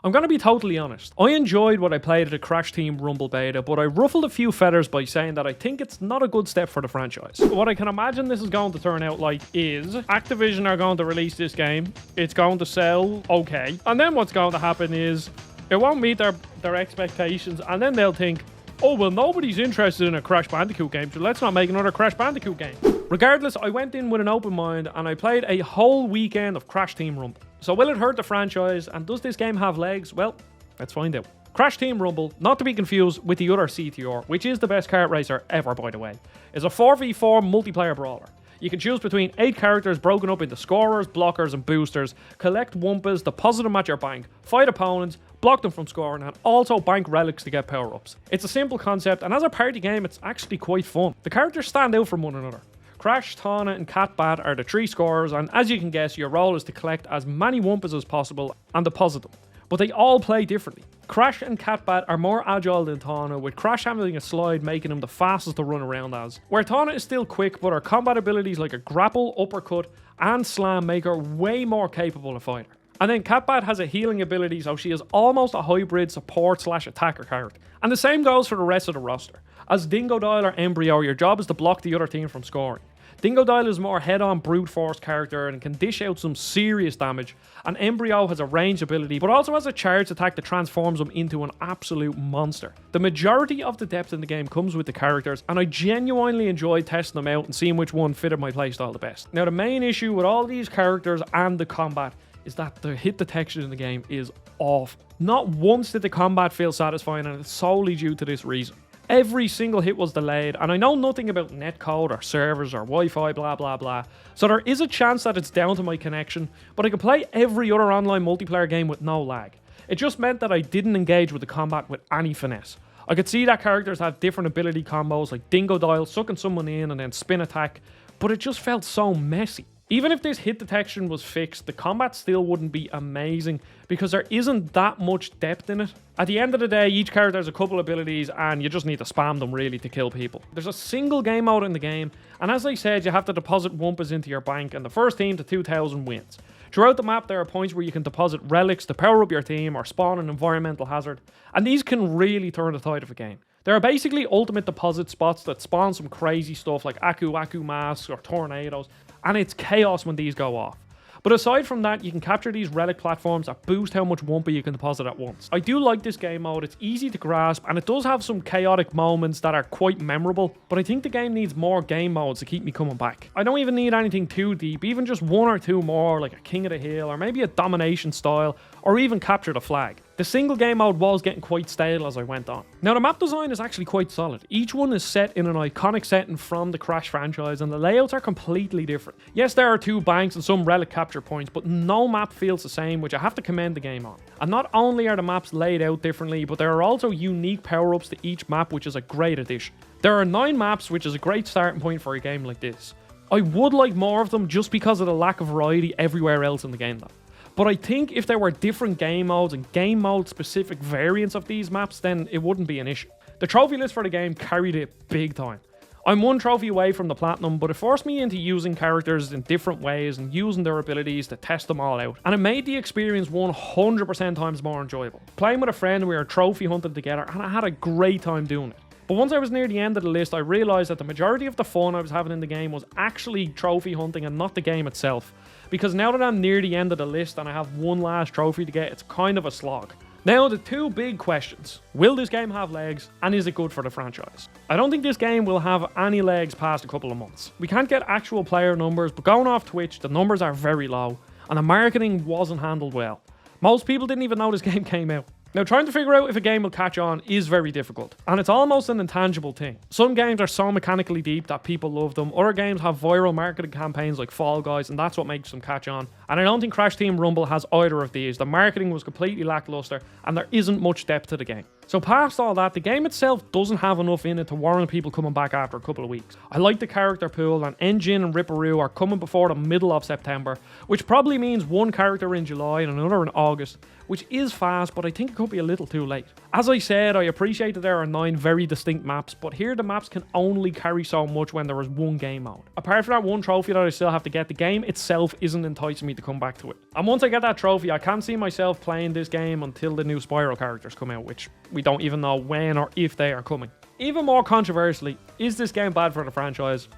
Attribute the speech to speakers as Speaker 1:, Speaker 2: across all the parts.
Speaker 1: I'm going to be totally honest. I enjoyed what I played at the Crash Team Rumble beta, but I ruffled a few feathers by saying that I think it's not a good step for the franchise. What I can imagine this is going to turn out like is Activision are going to release this game, it's going to sell okay, and then what's going to happen is it won't meet their expectations, and then they'll think, oh well, nobody's interested in a Crash Bandicoot game, so let's not make another Crash Bandicoot game. Regardless, I went in with an open mind and I played a whole weekend of Crash Team Rumble. So will it hurt the franchise, and does this game have legs? Well, let's find out. Crash Team Rumble, not to be confused with the other CTR, which is the best kart racer ever by the way, is a 4v4 multiplayer brawler. You can choose between 8 characters broken up into scorers, blockers and boosters, collect Wumpas, deposit them at your bank, fight opponents, block them from scoring, and also bank relics to get power-ups. It's a simple concept, and as a party game it's actually quite fun. The characters stand out from one another. Crash, Tawna and Cat Bat are the 3 scorers, and as you can guess, your role is to collect as many Wumpas as possible and deposit them. But they all play differently. Crash and Cat Bat are more agile than Tawna, with Crash having a slide making him the fastest to run around as. Where Tawna is still quick, but her combat abilities like a grapple, uppercut and slam make her way more capable of fighter. And then Cat Bat has a healing ability, so she is almost a hybrid support / attacker character. And the same goes for the rest of the roster. As Dingodile or Embryo, your job is to block the other team from scoring. Dingodile is more head-on brute force character and can dish out some serious damage, and Embryo has a ranged ability but also has a charged attack that transforms him into an absolute monster. The majority of the depth in the game comes with the characters, and I genuinely enjoyed testing them out and seeing which one fitted my playstyle the best. Now the main issue with all these characters and the combat is that the hit detection in the game is awful. Not once did the combat feel satisfying, and it's solely due to this reason. Every single hit was delayed, and I know nothing about netcode or servers or Wi-Fi blah blah blah, so there is a chance that it's down to my connection, but I could play every other online multiplayer game with no lag. It just meant that I didn't engage with the combat with any finesse. I could see that characters have different ability combos like Dingodile sucking someone in and then spin attack, but it just felt so messy. Even if this hit detection was fixed, the combat still wouldn't be amazing because there isn't that much depth in it. At the end of the day, each character has a couple abilities and you just need to spam them really to kill people. There's a single game mode in the game, and as I said, you have to deposit Wumpas into your bank, and the first team to 2,000 wins. Throughout the map, there are points where you can deposit relics to power up your team or spawn an environmental hazard, and these can really turn the tide of a game. There are basically ultimate deposit spots that spawn some crazy stuff like Aku Aku masks or tornadoes, and it's chaos when these go off. But aside from that, you can capture these relic platforms that boost how much Wumpa you can deposit at once. I do like this game mode, it's easy to grasp, and it does have some chaotic moments that are quite memorable, but I think the game needs more game modes to keep me coming back. I don't even need anything too deep, even just 1 or 2 more, like a King of the Hill, or maybe a domination style, or even capture the flag. The single game mode was getting quite stale as I went on. Now the map design is actually quite solid. Each one is set in an iconic setting from the Crash franchise, and the layouts are completely different. Yes, there are 2 banks and some relic capture points, but no map feels the same, which I have to commend the game on. And not only are the maps laid out differently, but there are also unique power-ups to each map, which is a great addition. There are 9 maps, which is a great starting point for a game like this. I would like more of them just because of the lack of variety everywhere else in the game though. But I think if there were different game modes and game mode specific variants of these maps, then it wouldn't be an issue. The trophy list for the game carried it big time. I'm 1 trophy away from the platinum, but it forced me into using characters in different ways and using their abilities to test them all out. And it made the experience 100% times more enjoyable. Playing with a friend, we were trophy hunting together, and I had a great time doing it. But once I was near the end of the list, I realised that the majority of the fun I was having in the game was actually trophy hunting and not the game itself. Because now that I'm near the end of the list and I have 1 last trophy to get, it's kind of a slog. Now the 2 big questions. Will this game have legs, and is it good for the franchise? I don't think this game will have any legs past a couple of months. We can't get actual player numbers, but going off Twitch, the numbers are very low, and the marketing wasn't handled well. Most people didn't even know this game came out. Now, trying to figure out if a game will catch on is very difficult, and it's almost an intangible thing. Some games are so mechanically deep that people love them, other games have viral marketing campaigns like Fall Guys, and that's what makes them catch on. And I don't think Crash Team Rumble has either of these. The marketing was completely lackluster, and there isn't much depth to the game. So past all that, the game itself doesn't have enough in it to warrant people coming back after a couple of weeks. I like the character pool, and Engine and Ripperoo are coming before the middle of September, which probably means 1 character in July and another in August, which is fast, but I think it could be a little too late. As I said, I appreciate that there are 9 very distinct maps, but here the maps can only carry so much when there is 1 game mode. Apart from that 1 trophy that I still have to get, the game itself isn't enticing me to come back to it. And once I get that trophy, I can't see myself playing this game until the new Spyro characters come out, which we don't even know when or if they are coming. Even more controversially, is this game bad for the franchise?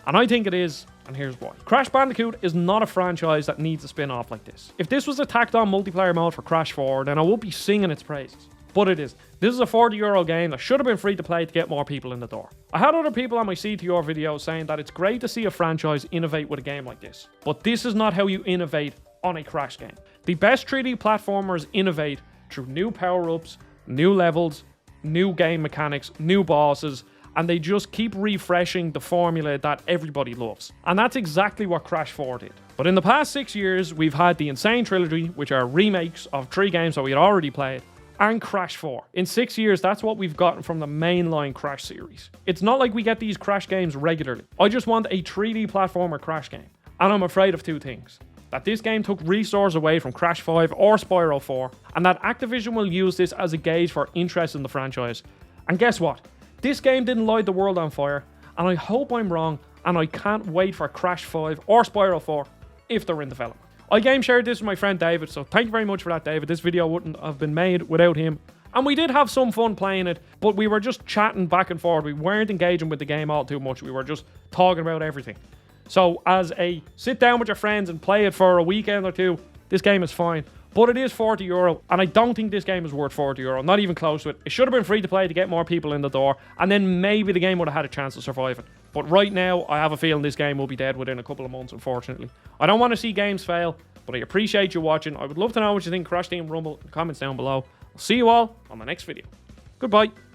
Speaker 1: And I think it is, and here's why. Crash Bandicoot is not a franchise that needs a spin-off like this. If this was a tacked-on multiplayer mode for Crash 4, then I would be singing its praises. But it isn't. This is a €40 game that should have been free to play to get more people in the door. I had other people on my CTR video saying that it's great to see a franchise innovate with a game like this. But this is not how you innovate on a Crash game. The best 3D platformers innovate through new power-ups, new levels, new game mechanics, new bosses, and they just keep refreshing the formula that everybody loves. And that's exactly what Crash 4 did. But in the past 6 years, we've had the Insane Trilogy, which are remakes of 3 games that we had already played, and Crash 4. In 6 years, that's what we've gotten from the mainline Crash series. It's not like we get these Crash games regularly. I just want a 3D platformer Crash game. And I'm afraid of 2 things. That this game took resources away from Crash 5 or Spyro 4, and that Activision will use this as a gauge for interest in the franchise. And guess what? This game didn't light the world on fire, and I hope I'm wrong, and I can't wait for Crash 5 or Spyro 4 if they're in development. I game shared this with my friend David, so thank you very much for that, David. This video wouldn't have been made without him. And we did have some fun playing it, but we were just chatting back and forth. We weren't engaging with the game all too much. We were just talking about everything. So as a sit down with your friends and play it for a weekend or two, this game is fine. But it is €40, and I don't think this game is worth €40, not even close to it. It should have been free to play to get more people in the door, and then maybe the game would have had a chance of surviving. But right now, I have a feeling this game will be dead within a couple of months, unfortunately. I don't want to see games fail, but I appreciate you watching. I would love to know what you think. Crash Team Rumble in the comments down below. I'll see you all on the next video. Goodbye.